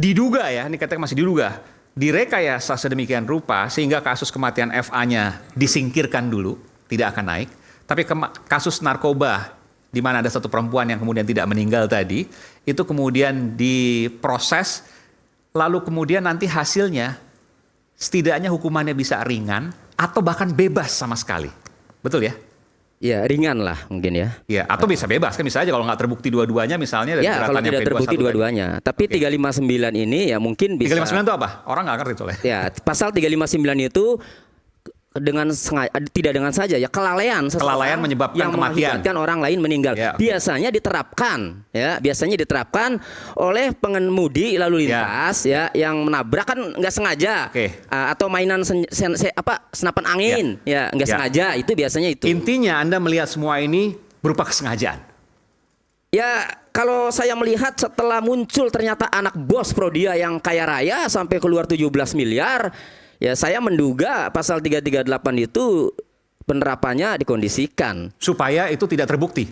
diduga ya, ini katanya masih diduga, direkayasa sedemikian rupa sehingga kasus kematian FA-nya disingkirkan dulu, tidak akan naik. Tapi kasus narkoba di mana ada satu perempuan yang kemudian tidak meninggal tadi, itu kemudian diproses, lalu kemudian nanti hasilnya setidaknya hukumannya bisa ringan atau bahkan bebas sama sekali. Betul ya? Ya ringan lah mungkin ya. Ya, atau bisa bebas kan, bisa aja kalau nggak terbukti dua-duanya misalnya. Ya kalau tidak terbukti dua-duanya. Tapi 359 ini ya mungkin bisa. 359 itu apa? Orang nggak ngerti soalnya. Ya, pasal 359 itu dengan sengaja, tidak dengan saja ya kelalaian menyebabkan yang kematian, mengakibatkan orang lain meninggal. Ya, biasanya diterapkan oleh pengemudi lalu lintas ya yang menabrak kan nggak sengaja, atau mainan senapan angin ya nggak sengaja, itu biasanya itu. Intinya Anda melihat semua ini berupa kesengajaan. Ya kalau saya melihat setelah muncul ternyata anak bos Prodia yang kaya raya sampai keluar 17 miliar. Ya saya menduga pasal 338 itu penerapannya dikondisikan supaya itu tidak terbukti.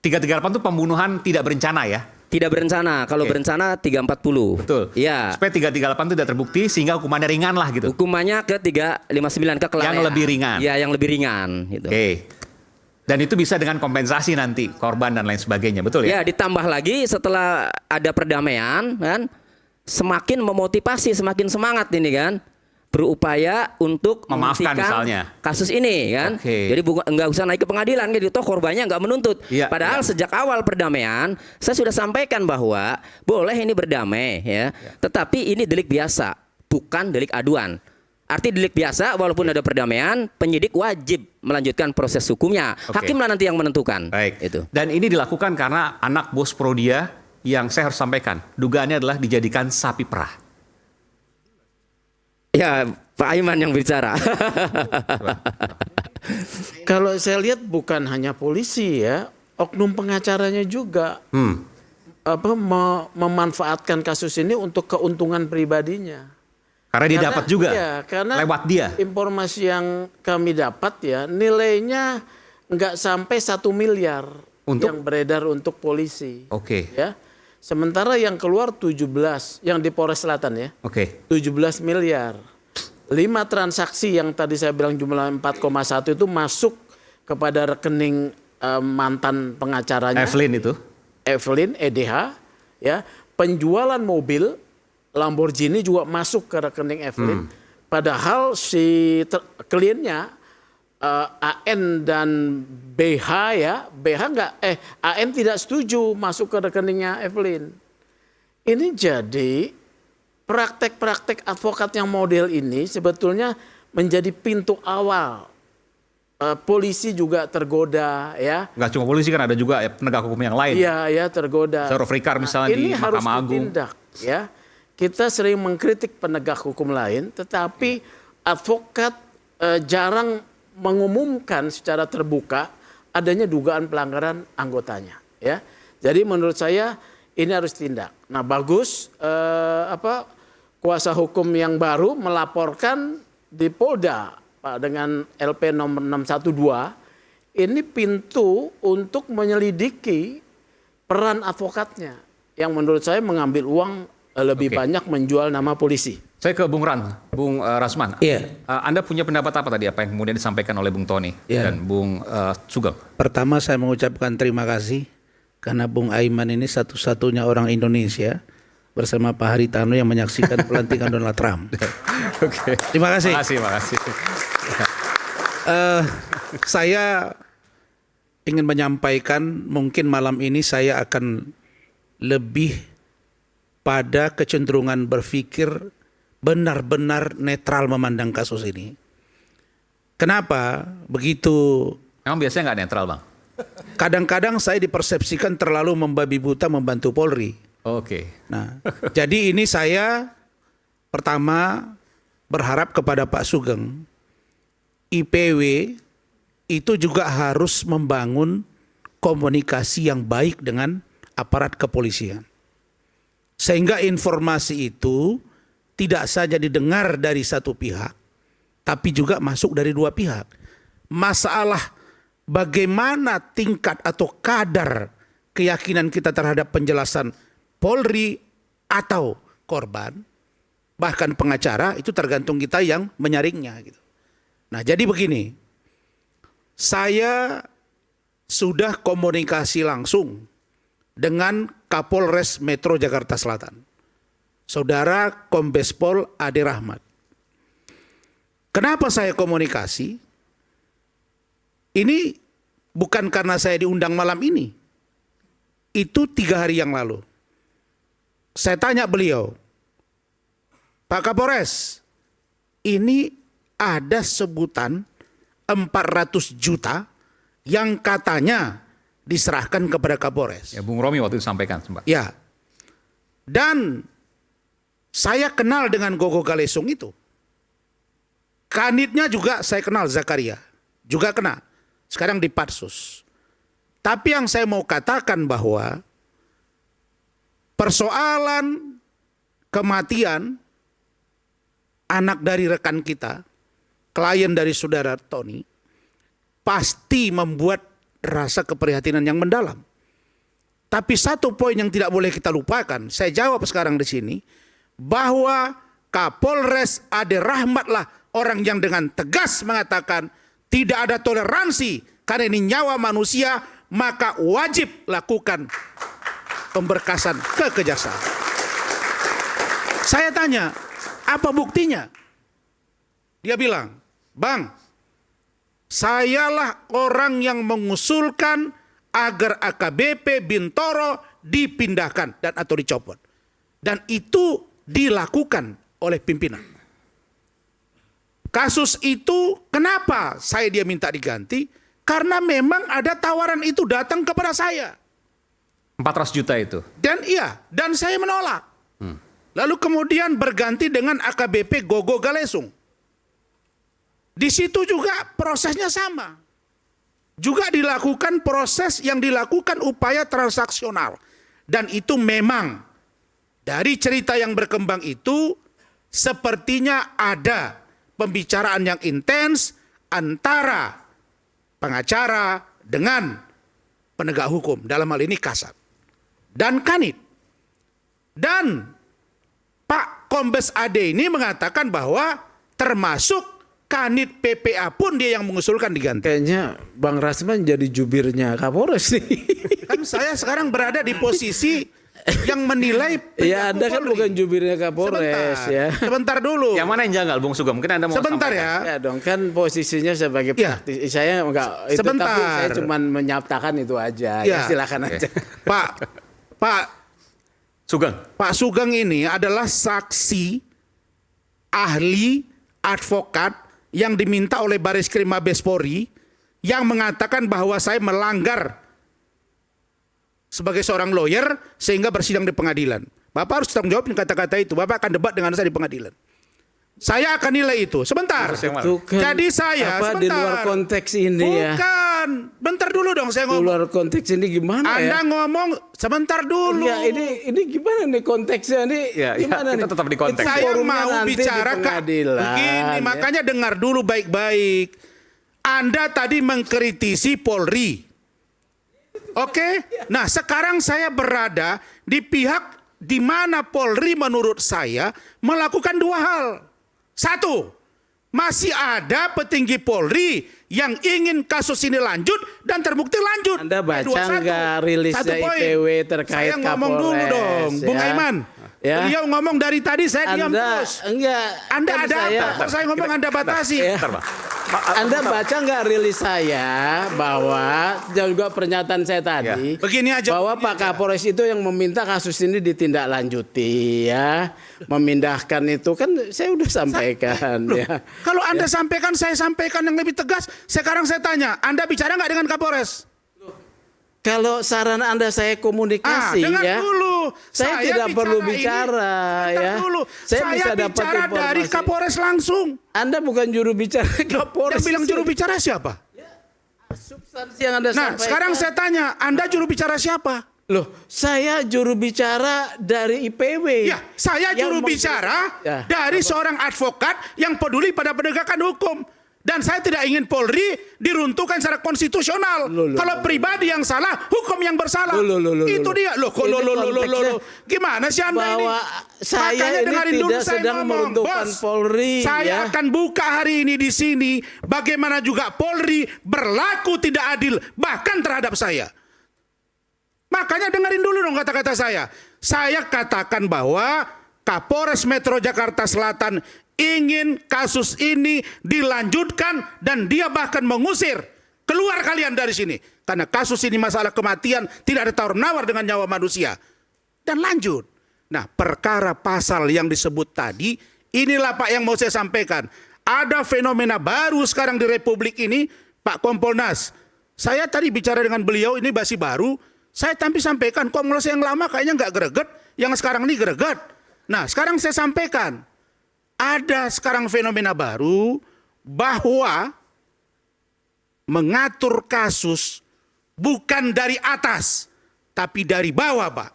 338 itu pembunuhan tidak berencana ya? Tidak berencana. Kalau berencana 340. Betul. Ya. Supaya 338 itu tidak terbukti sehingga hukumannya ringan lah gitu. Hukumannya ke 359 ke kelalaian. Yang lebih ringan. Ya, yang lebih ringan gitu. Dan itu bisa dengan kompensasi nanti korban dan lain sebagainya, betul ya? Ya, ditambah lagi setelah ada perdamaian kan, semakin memotivasi, semakin semangat ini kan. Berupaya untuk memaafkan misalnya kasus ini kan. Jadi nggak usah naik ke pengadilan gitu, toh korbannya nggak menuntut. Padahal sejak awal perdamaian saya sudah sampaikan bahwa boleh ini berdamai ya, tetapi ini delik biasa, bukan delik aduan. Arti delik biasa walaupun ada perdamaian, penyidik wajib melanjutkan proses hukumnya. Hakimlah nanti yang menentukan. Itu. Dan ini dilakukan karena anak bos Prodia yang saya harus sampaikan, dugaannya adalah dijadikan sapi perah. Ya, Pak Aiman yang bicara. Kalau saya lihat bukan hanya polisi ya, oknum pengacaranya juga memanfaatkan kasus ini untuk keuntungan pribadinya. Karena dia dapat juga karena lewat dia. Informasi yang kami dapat ya, nilainya nggak sampai 1 miliar yang beredar untuk polisi. Ya. Sementara yang keluar 17, yang di Polres Selatan ya. 17 miliar. 5 transaksi yang tadi saya bilang jumlah 4,1 itu masuk kepada rekening mantan pengacaranya. Evelyn EDH ya. Penjualan mobil Lamborghini juga masuk ke rekening Evelyn. Padahal si kliennya AN dan BH ya, AN tidak setuju masuk ke rekeningnya Evelyn. Ini jadi praktek-praktek advokat yang model ini sebetulnya menjadi pintu awal. Polisi juga tergoda ya. Nggak cuma polisi kan, ada juga penegak hukum yang lain. Iya, tergoda. Seorang Frikar misalnya di Mahkamah Agung. Ditindak, ya. Kita sering mengkritik penegak hukum lain, tetapi advokat jarang mengumumkan secara terbuka adanya dugaan pelanggaran anggotanya, ya. Jadi menurut saya ini harus tindak. Nah, bagus kuasa hukum yang baru melaporkan di Polda Pak dengan LP nomor 612 ini pintu untuk menyelidiki peran advokatnya yang menurut saya mengambil uang lebih banyak menjual nama polisi. Saya ke Bung Rasman. Anda punya pendapat apa tadi, apa yang kemudian disampaikan oleh Bung Tony dan Bung Sugeng? Pertama saya mengucapkan terima kasih karena Bung Aiman ini satu-satunya orang Indonesia bersama Pak Haritano yang menyaksikan pelantikan Donald Trump. Terima kasih. Terima kasih. Saya ingin menyampaikan mungkin malam ini saya akan lebih pada kecenderungan berpikir benar-benar netral memandang kasus ini. Kenapa begitu? Emang biasanya nggak netral, Bang? Kadang-kadang saya dipersepsikan terlalu membabi buta membantu Polri. Nah, jadi ini saya pertama berharap kepada Pak Sugeng, IPW itu juga harus membangun komunikasi yang baik dengan aparat kepolisian. Sehingga informasi itu tidak saja didengar dari satu pihak, tapi juga masuk dari dua pihak. Masalah bagaimana tingkat atau kadar keyakinan kita terhadap penjelasan Polri atau korban, bahkan pengacara, itu tergantung kita yang menyaringnya gitu. Nah, jadi begini. Saya sudah komunikasi langsung dengan Kapolres Metro Jakarta Selatan, Saudara Kombes Pol Ade Rahmat. Kenapa saya komunikasi? Ini bukan karena saya diundang malam ini. Itu 3 hari yang lalu. Saya tanya beliau, Pak Kapolres, ini ada sebutan 400 juta yang katanya diserahkan kepada Kapolres. Ya, Bung Romi waktu itu sampaikan sempat. Ya. Dan saya kenal dengan Gogo Galesung itu. Kanitnya juga saya kenal, Zakaria. Juga kena. Sekarang di Patsus. Tapi yang saya mau katakan bahwa persoalan kematian anak dari rekan kita, klien dari saudara Tony, pasti membuat rasa keprihatinan yang mendalam. Tapi satu poin yang tidak boleh kita lupakan, saya jawab sekarang di sini, bahwa Kapolres Ade Rahmatlah orang yang dengan tegas mengatakan tidak ada toleransi karena ini nyawa manusia, maka wajib lakukan pemberkasan ke kejaksaan. Saya tanya, apa buktinya? Dia bilang, Bang, sayalah orang yang mengusulkan agar AKBP Bintoro dipindahkan dan atau dicopot. Dan itu dilakukan oleh pimpinan. Kasus itu kenapa dia minta diganti? Karena memang ada tawaran itu datang kepada saya. 400 juta itu? Dan saya menolak. Lalu kemudian berganti dengan AKBP Gogo Galesung. Di situ juga prosesnya sama. Juga dilakukan proses yang dilakukan upaya transaksional. Dan itu memang dari cerita yang berkembang itu sepertinya ada pembicaraan yang intens antara pengacara dengan penegak hukum, dalam hal ini Kasat dan Kanit. Dan Pak Kombes Ade ini mengatakan bahwa termasuk Kanit PPA pun dia yang mengusulkan diganti. Kayaknya Bang Rasman jadi jubirnya Kapolres nih. Kan saya sekarang berada di posisi yang menilai. Ya, Anda kan bukan jubirnya Kapolres. Sebentar dulu. Yang mana yang janggal, Bung Sugeng? Mungkin Anda mau sebentar sampaikan. Ya dong, kan posisinya sebagai praktisi. Saya enggak itu, sebentar. tapi saya cuma menyatakan itu aja. Ya, silakan aja. Pak Sugeng ini adalah saksi ahli advokat yang diminta oleh Bareskrim Mabes Polri yang mengatakan bahwa saya melanggar sebagai seorang lawyer sehingga bersidang di pengadilan. Bapak harus tanggung jawab kata-kata itu. Bapak akan debat dengan saya di pengadilan. Saya akan nilai itu. Sebentar. Itu kan jadi saya apa, sebentar. di luar konteks ini ya. Bukan. Bentar dulu dong saya ngomong. Di luar konteks ini gimana Anda ngomong sebentar dulu. Ya, ini gimana nih konteksnya nih? Gimana kita nih? tetap di konteks. Saya mau bicara ke pengadilan. Begini, makanya dengar dulu baik-baik. Anda tadi mengkritisi Polri. Oke? Nah, sekarang saya berada di pihak di mana Polri menurut saya melakukan 2 hal. 1, masih ada petinggi Polri yang ingin kasus ini lanjut dan terbukti lanjut. Anda baca nggak rilisnya IPW terkait Kapolres? Saya ngomong dulu dong, Bung Aiman. Ya. Beliau ngomong dari tadi, saya diam terus. Anda kan ada apa? Saya ngomong Anda batasi. Anda baca nggak rilis saya bahwa juga pernyataan saya tadi, begini aja, bahwa Pak Kapolres itu yang meminta kasus ini ditindaklanjuti, ya, memindahkan itu kan saya udah sampaikan. Ya. Kalau Anda sampaikan, saya sampaikan yang lebih tegas. Sekarang saya tanya, Anda bicara nggak dengan Kapolres? Kalau saran Anda saya komunikasi, dengar ya. dulu. Saya tidak perlu bicara, ya. Dulu. Saya bisa dapat bicara informasi dari Kapolres langsung. Anda bukan juru bicara Kapolres. Yang bilang juru bicara siapa? Substansi yang Anda sampaikan. Sekarang saya tanya, Anda juru bicara siapa? Loh, saya juru bicara dari IPW. Ya, saya juru bicara dari seorang advokat yang peduli pada penegakan hukum. Dan saya tidak ingin Polri diruntuhkan secara konstitusional. Kalau pribadi yang salah, hukum yang bersalah. Itu dia. Gimana sih Anda ini? Saya Makanya ini dengarin dulu tidak saya sedang ngomong, meruntuhkan Bos. Polri. Saya akan buka hari ini di sini bagaimana juga Polri berlaku tidak adil bahkan terhadap saya. Makanya dengerin dulu dong kata-kata saya. Saya katakan bahwa Kapolres Metro Jakarta Selatan ingin kasus ini dilanjutkan dan dia bahkan mengusir, keluar kalian dari sini. Karena kasus ini masalah kematian, tidak ada tawar-menawar dengan nyawa manusia. Dan lanjut. Nah, perkara pasal yang disebut tadi, inilah Pak yang mau saya sampaikan. Ada fenomena baru sekarang di Republik ini, Pak Kompolnas. Saya tadi bicara dengan beliau, ini masih baru. Saya sampaikan, Kompolnas yang lama kayaknya nggak greget, yang sekarang ini greget. Nah, sekarang saya sampaikan. Ada sekarang fenomena baru bahwa mengatur kasus bukan dari atas, tapi dari bawah, Pak.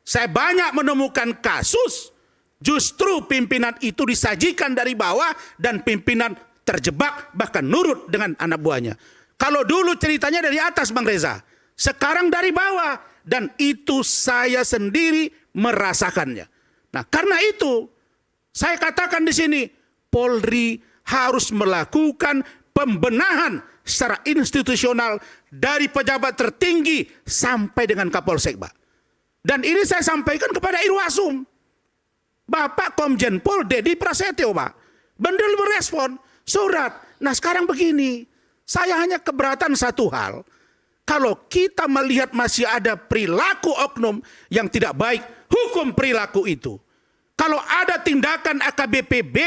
Saya banyak menemukan kasus justru pimpinan itu disajikan dari bawah dan pimpinan terjebak bahkan nurut dengan anak buahnya. Kalau dulu ceritanya dari atas, Bang Reza, sekarang dari bawah, dan itu saya sendiri merasakannya. Nah, karena itu saya katakan di sini, Polri harus melakukan pembenahan secara institusional dari pejabat tertinggi sampai dengan Kapolsek, Pak. Dan ini saya sampaikan kepada Irwasum. Bapak Komjen Pol Dedi Prasetyo, Pak. Bendel berespon, surat. Nah, sekarang begini, saya hanya keberatan satu hal. Kalau kita melihat masih ada perilaku oknum yang tidak baik, hukum perilaku itu. Kalau ada tindakan AKBP B,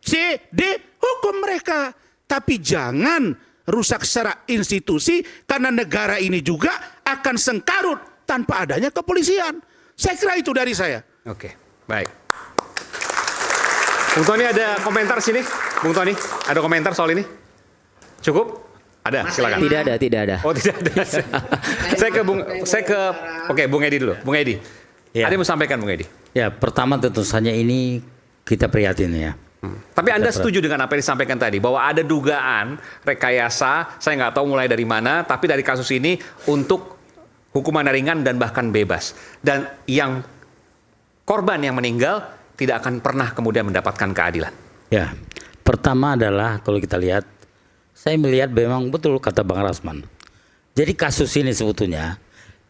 C, D, hukum mereka. Tapi jangan rusak secara institusi karena negara ini juga akan sengkarut tanpa adanya kepolisian. Saya kira itu dari saya. Oke, baik. Bung Tony ada komentar sini? Bung Tony, ada komentar soal ini? Cukup? Ada, silakan. Tidak ada. Oh, tidak ada. Oke, Bung Edi dulu. Bung Edi. Ya. Ada yang mau sampaikan, Bung Edi? Ya, pertama tentu saja ini kita prihatin ya. Tapi Anda setuju dengan apa yang disampaikan tadi? Bahwa ada dugaan rekayasa, saya nggak tahu mulai dari mana, tapi dari kasus ini untuk hukuman ringan dan bahkan bebas. Dan yang korban yang meninggal tidak akan pernah kemudian mendapatkan keadilan. Ya, pertama adalah kalau kita lihat, saya melihat memang betul kata Bang Rasman. Jadi kasus ini sebetulnya,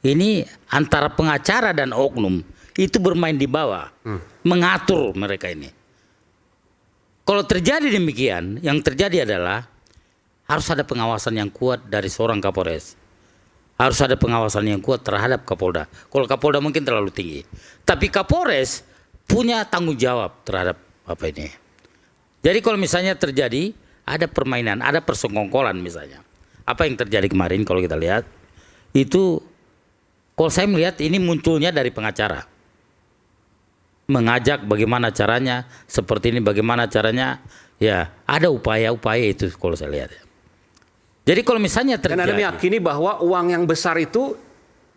ini antara pengacara dan oknum itu bermain di bawah, mengatur mereka ini. Kalau terjadi demikian, yang terjadi adalah harus ada pengawasan yang kuat dari seorang Kapolres. Harus ada pengawasan yang kuat terhadap Kapolda. Kalau Kapolda mungkin terlalu tinggi. Tapi Kapolres punya tanggung jawab terhadap apa ini. Jadi kalau misalnya terjadi, ada permainan, ada persengkongkolan misalnya. Apa yang terjadi kemarin kalau kita lihat, itu kalau saya melihat ini munculnya dari pengacara. Mengajak bagaimana caranya, seperti ini bagaimana caranya, ya ada upaya-upaya itu kalau saya lihat. Jadi kalau misalnya terjadi. Dan Anda meyakini bahwa uang yang besar itu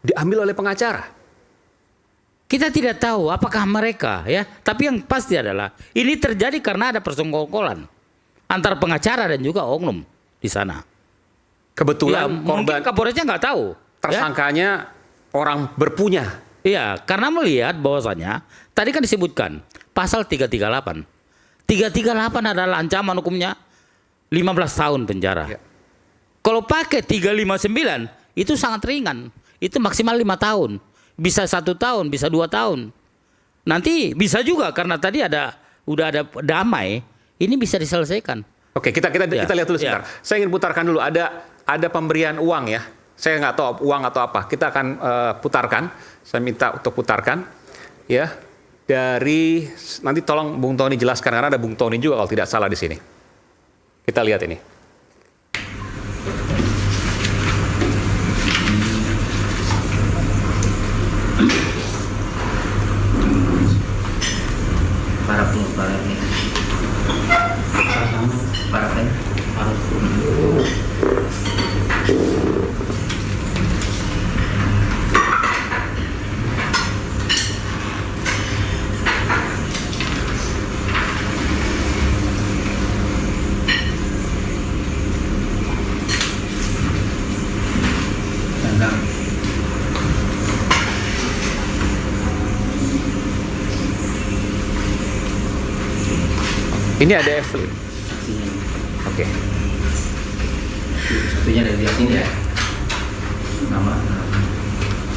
diambil oleh pengacara? Kita tidak tahu apakah mereka ya, tapi yang pasti adalah ini terjadi karena ada persengkongkolan antara pengacara dan juga oknum di sana. Kebetulan ya, korban mungkin Kapolresnya nggak tahu. Tersangkanya orang berpunya. Iya, karena melihat bahwasanya tadi kan disebutkan pasal 338. 338 adalah ancaman hukumnya 15 tahun penjara. Ya. Kalau pakai 359 itu sangat ringan. Itu maksimal 5 tahun. Bisa 1 tahun, bisa 2 tahun. Nanti bisa juga karena tadi udah ada damai, ini bisa diselesaikan. Oke, kita lihat dulu sebentar. Saya ingin putarkan dulu, ada pemberian uang ya. Saya nggak tahu uang atau apa. Kita akan putarkan. Saya minta untuk putarkan, ya. Dari nanti tolong Bung Tony jelaskan karena ada Bung Tony juga kalau tidak salah di sini. Kita lihat ini. Ini ada Evelyn. Oke. Satunya dari sini ya. Nama.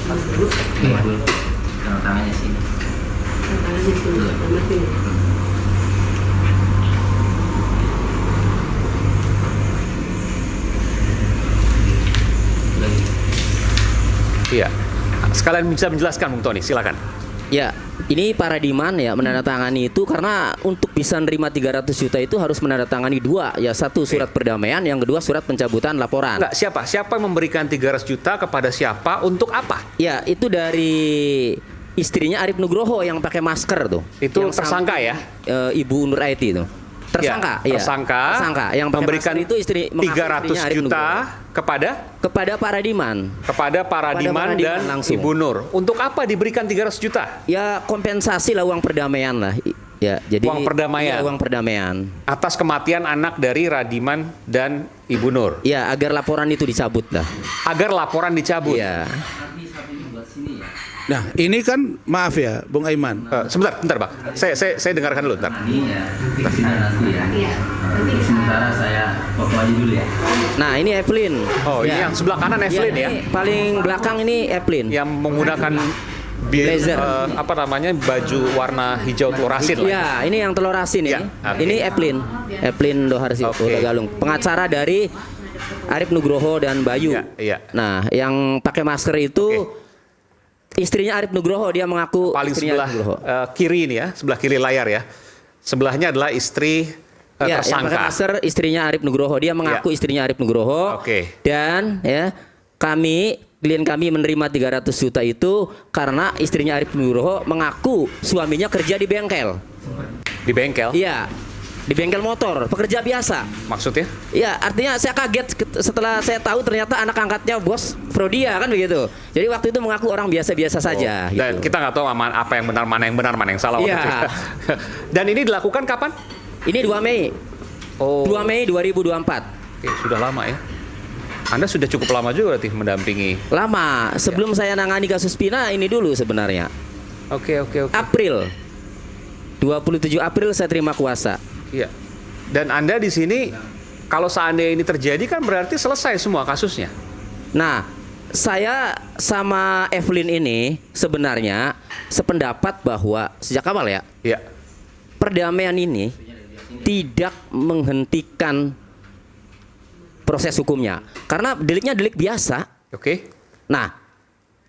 Tanda tangannya sini. Iya. Sekalian bisa menjelaskan Bung Tony, silakan. Ya, ini Pak Radiman ya menandatangani itu karena untuk bisa nerima 300 juta itu harus menandatangani dua, ya satu surat perdamaian, yang kedua surat pencabutan laporan. Enggak, siapa? Siapa yang memberikan 300 juta kepada siapa untuk apa? Ya, itu dari istrinya Arif Nugroho yang pakai masker tuh. Itu yang tersangka ya? Ibu Nur Aiti itu. Tersangka, ya, tersangka yang pakai memberikan masker itu istri 300 juta kepada Pak Radiman. Kepada Pak Radiman dan langsung. Ibu Nur. Untuk apa diberikan 300 juta? Ya kompensasi lah, uang perdamaian lah. Ya, jadi uang perdamaian. Ya, uang perdamaian. Atas kematian anak dari Radiman dan Ibu Nur. Ya, agar laporan itu dicabut lah. Agar laporan dicabut. Ya. Nah, ini kan maaf ya, Bung Aiman. Sebentar, Pak. Saya dengarkan dulu, bentar. Sementara saya foto aja dulu ya. Nah, ini Evelyn. Oh, ini yang sebelah kanan Evelyn ya. Paling belakang ini Evelyn. Yang menggunakan blazer. Baju warna hijau telur asin lah. Ya, ini yang telur asin ya. ini. Okay. Ini Evelyn Doharsi, Galung. Pengacara dari Arif Nugroho dan Bayu. Ya. Nah, yang pakai masker itu istrinya Arif Nugroho, dia mengaku paling sebelah kiri ini ya, sebelah kiri layar ya. Sebelahnya adalah istri ya, tersangka. Yang pakai masker istrinya Arif Nugroho, dia mengaku istrinya Arif Nugroho. Dan ya, klien kami menerima 300 juta itu karena istrinya Arif Nugroho mengaku suaminya kerja di bengkel. Di bengkel? Iya. Di bengkel motor, pekerja biasa. Maksudnya? Ya, artinya saya kaget setelah saya tahu ternyata anak angkatnya bos Frodia kan begitu. Jadi waktu itu mengaku orang biasa-biasa saja. Dan gitu. kita nggak tahu apa yang benar, mana yang salah. Ya. Dan ini dilakukan kapan? Ini 2 Mei. 2 Mei 2024. Oke, sudah lama ya. Anda sudah cukup lama juga berarti mendampingi. Lama. Sebelum saya nangani kasus Pina ini dulu sebenarnya. Oke. April. 27 April saya terima kuasa. Iya. Dan Anda di sini kalau seandainya ini terjadi kan berarti selesai semua kasusnya. Nah, saya sama Evelyn ini sebenarnya sependapat bahwa sejak awal ya. Iya. Perdamaian ini tidak menghentikan proses hukumnya karena deliknya delik biasa. Oke. Nah,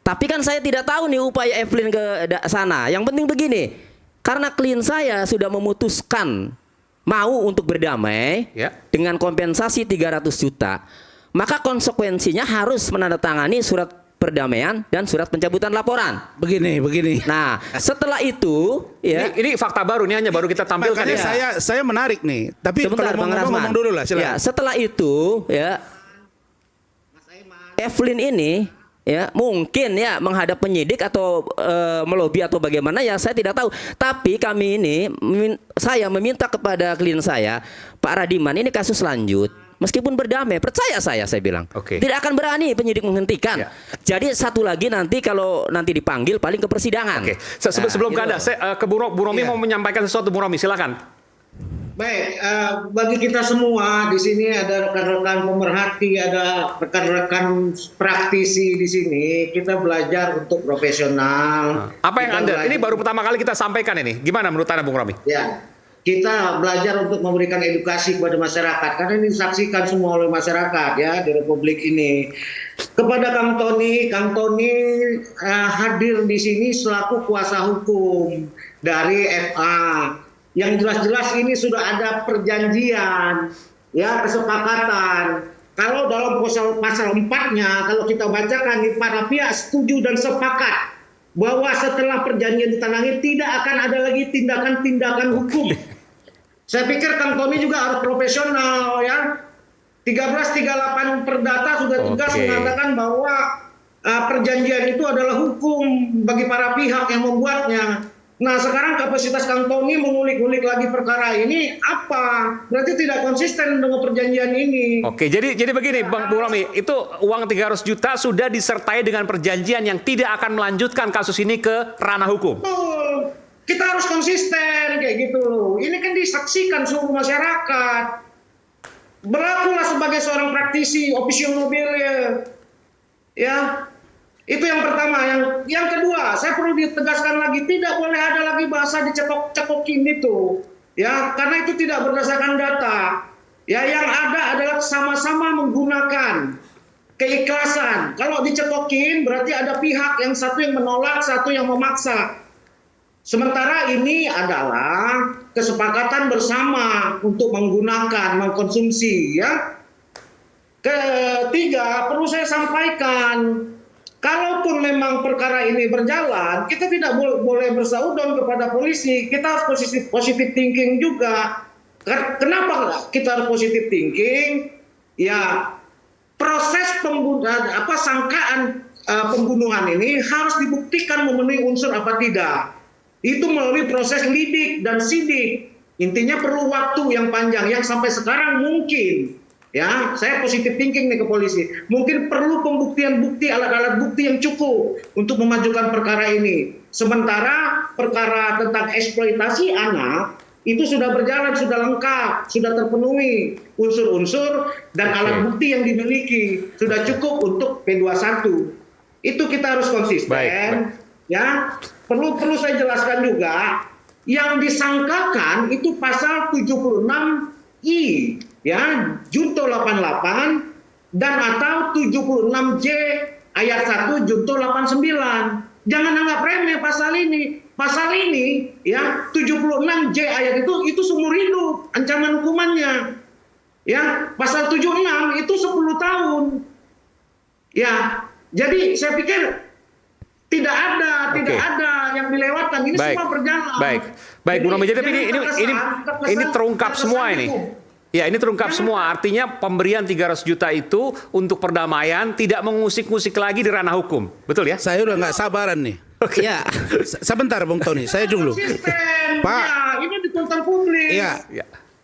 tapi kan saya tidak tahu nih upaya Evelyn ke sana. Yang penting begini, karena klien saya sudah memutuskan mau untuk berdamai dengan kompensasi 300 juta, maka konsekuensinya harus menandatangani surat perdamaian dan surat pencabutan laporan. Begini. Nah, setelah itu ya. Ini fakta baru, ini hanya baru kita tampilkan. Makanya saya menarik nih. Tapi sebentar, kalau mau ngomong dulu lah, silakan. Ya, setelah itu ya Evelyn ini ya mungkin ya menghadap penyidik atau melobi atau bagaimana ya saya tidak tahu. Tapi kami ini saya meminta kepada klien saya Pak Radiman, ini kasus lanjut meskipun berdamai, percaya saya bilang tidak akan berani penyidik menghentikan. Jadi satu lagi nanti kalau nanti dipanggil paling ke persidangan. Sebelum ke Anda, saya ke Bu Romi mau menyampaikan sesuatu. Bu Romi silakan. Baik, bagi kita semua di sini ada rekan-rekan pemerhati, ada rekan-rekan praktisi di sini. Kita belajar untuk profesional. Apa yang Anda? Ini baru pertama kali kita sampaikan ini. Gimana menurut Anda, Bung Romi? Ya, kita belajar untuk memberikan edukasi kepada masyarakat karena ini disaksikan semua oleh masyarakat ya di Republik ini. Kepada Kang Tony hadir di sini selaku kuasa hukum dari FA. Yang jelas-jelas ini sudah ada perjanjian, ya kesepakatan. Kalau dalam pasal 4-nya, kalau kita bacakan, para pihak setuju dan sepakat bahwa setelah perjanjian ditandatangani tidak akan ada lagi tindakan-tindakan hukum. Saya pikir Kang Tony juga harus profesional ya. 1338 Perdata sudah tegas mengatakan bahwa perjanjian itu adalah hukum bagi para pihak yang membuatnya. Nah sekarang kapasitas Kang Tony mengulik-ulik lagi perkara ini apa? Berarti tidak konsisten dengan perjanjian ini. Oke, jadi begini Bang Romi, itu uang 300 juta sudah disertai dengan perjanjian yang tidak akan melanjutkan kasus ini ke ranah hukum. Kita harus konsisten kayak gitu loh. Ini kan disaksikan seluruh masyarakat. Berlakulah sebagai seorang praktisi official mobilnya. Ya. Itu yang pertama. Yang kedua, saya perlu ditegaskan lagi, tidak boleh ada lagi bahasa dicekok-cekokin itu. Ya, karena itu tidak berdasarkan data. Ya, yang ada adalah sama-sama menggunakan keikhlasan. Kalau dicekokin berarti ada pihak yang satu yang menolak, satu yang memaksa. Sementara ini adalah kesepakatan bersama untuk menggunakan, mengkonsumsi, ya. Ketiga, perlu saya sampaikan, kalaupun memang perkara ini berjalan, kita tidak boleh bersaudon kepada polisi. Kita harus positive thinking juga. Kenapa kita harus positive thinking? Ya, proses sangkaan pembunuhan ini harus dibuktikan memenuhi unsur apa tidak. Itu melalui proses lidik dan sidik. Intinya perlu waktu yang panjang, yang sampai sekarang mungkin, ya, saya positive thinking nih ke polisi, mungkin perlu pembuktian bukti, alat-alat bukti yang cukup untuk memajukan perkara ini. Sementara perkara tentang eksploitasi anak itu sudah berjalan, sudah lengkap, sudah terpenuhi unsur-unsur dan alat bukti yang dimiliki, sudah cukup untuk P21. Itu kita harus konsisten. Baik. Ya, perlu saya jelaskan juga, yang disangkakan itu pasal 76I, ya, Junto 88 dan atau 76J ayat 1 Junto 89. Jangan anggap remeh pasal ini. Pasal ini, ya, 76J ayat itu seumur hidup ancaman hukumannya. Ya, pasal 76 itu 10 tahun. Ya, jadi saya pikir tidak ada yang dilewatkan. Ini semua berjalan. Baik, Bu Romi. Tapi ini terungkap semua ini. Ya, ini terungkap semua. Artinya pemberian 300 juta itu untuk perdamaian, tidak mengusik-ngusik lagi di ranah hukum. Betul ya? Saya udah nggak sabaran nih. Oke. Ya. Sebentar, Bung Tony. Saya dulu. Pak. Ya, ini ditonton publik. Iya.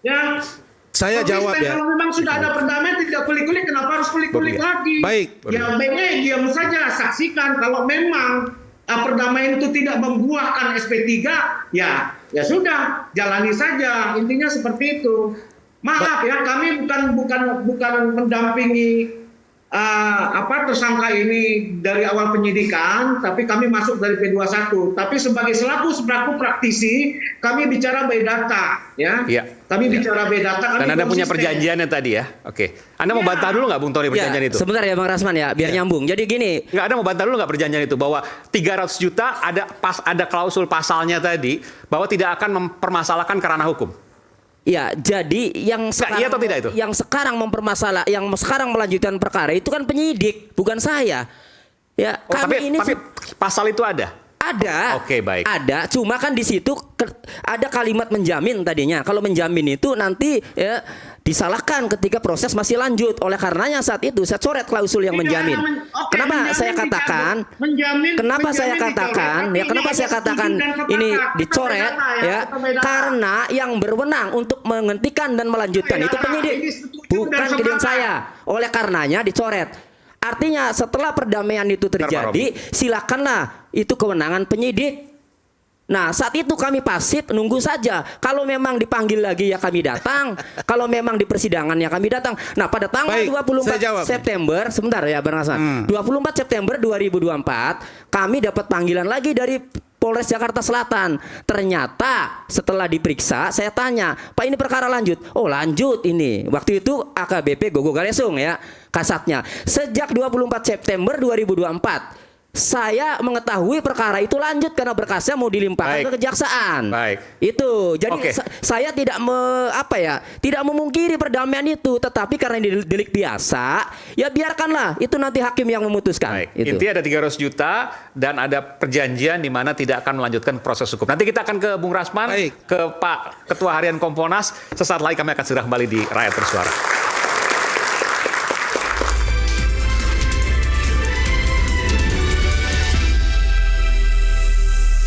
Ya. Saya jawab ya. Kalau memang sudah ada perdamaian, tidak kulik-kulik, kenapa harus kulik-kulik lagi? Baik. Ya, baiknya diam saja, saksikan. Kalau memang perdamaian itu tidak membuahkan SP3, ya sudah, jalani saja. Intinya seperti itu. Maaf ya, kami bukan mendampingi tersangka ini dari awal penyidikan, tapi kami masuk dari P21. Tapi sebagai selaku praktisi, kami bicara by data, ya. Iya. Kami bicara by data. Dan Anda punya perjanjiannya tadi ya. Oke. Anda mau bantah dulu nggak, Bung Tony, perjanjian itu? Sebentar ya, Bang Rasman ya, biar nyambung. Jadi gini. Nggak, Anda mau bantah dulu nggak perjanjian itu bahwa 300 juta ada klausul pasalnya tadi bahwa tidak akan mempermasalahkan kerana hukum. Ya, jadi yang sekarang, iya atau tidak itu? Yang sekarang melanjutkan perkara itu kan penyidik, bukan saya. Ya, tapi pasal itu ada. Ada. Oke, baik. Ada, cuma kan di situ ada kalimat menjamin tadinya. Kalau menjamin itu nanti ya disalahkan ketika proses masih lanjut. Oleh karenanya saat itu saya coret klausul yang menjamin. Kenapa saya katakan? Kenapa saya katakan ini dicoret ya? Karena yang berwenang untuk menghentikan dan melanjutkan itu penyidik, bukan klien saya. Oleh karenanya dicoret. Artinya setelah perdamaian itu terjadi, silakanlah itu kewenangan penyidik. Nah, saat itu kami pasif nunggu saja. Kalau memang dipanggil lagi ya kami datang. Kalau memang di persidangan ya kami datang. Nah, pada tanggal 24 September, sebentar ya Bang Hasan. 24 September 2024, kami dapat panggilan lagi dari Polres Jakarta Selatan. Ternyata setelah diperiksa, saya tanya, Pak ini perkara lanjut? Oh lanjut ini. Waktu itu AKBP Gogo Galesung ya, kasatnya. Sejak 24 September 2024, saya mengetahui perkara itu lanjut karena berkasnya mau dilimpahkan ke kejaksaan. Itu. Jadi saya tidak tidak memungkiri perdamaian itu, tetapi karena ini delik biasa, ya biarkanlah itu nanti hakim yang memutuskan. Itu. Intinya ada 300 juta dan ada perjanjian di mana tidak akan melanjutkan proses hukum. Nanti kita akan ke Bung Rasman, ke Pak Ketua Harian Kompolnas. Sesaat lagi kami akan segera kembali di Rakyat Bersuara.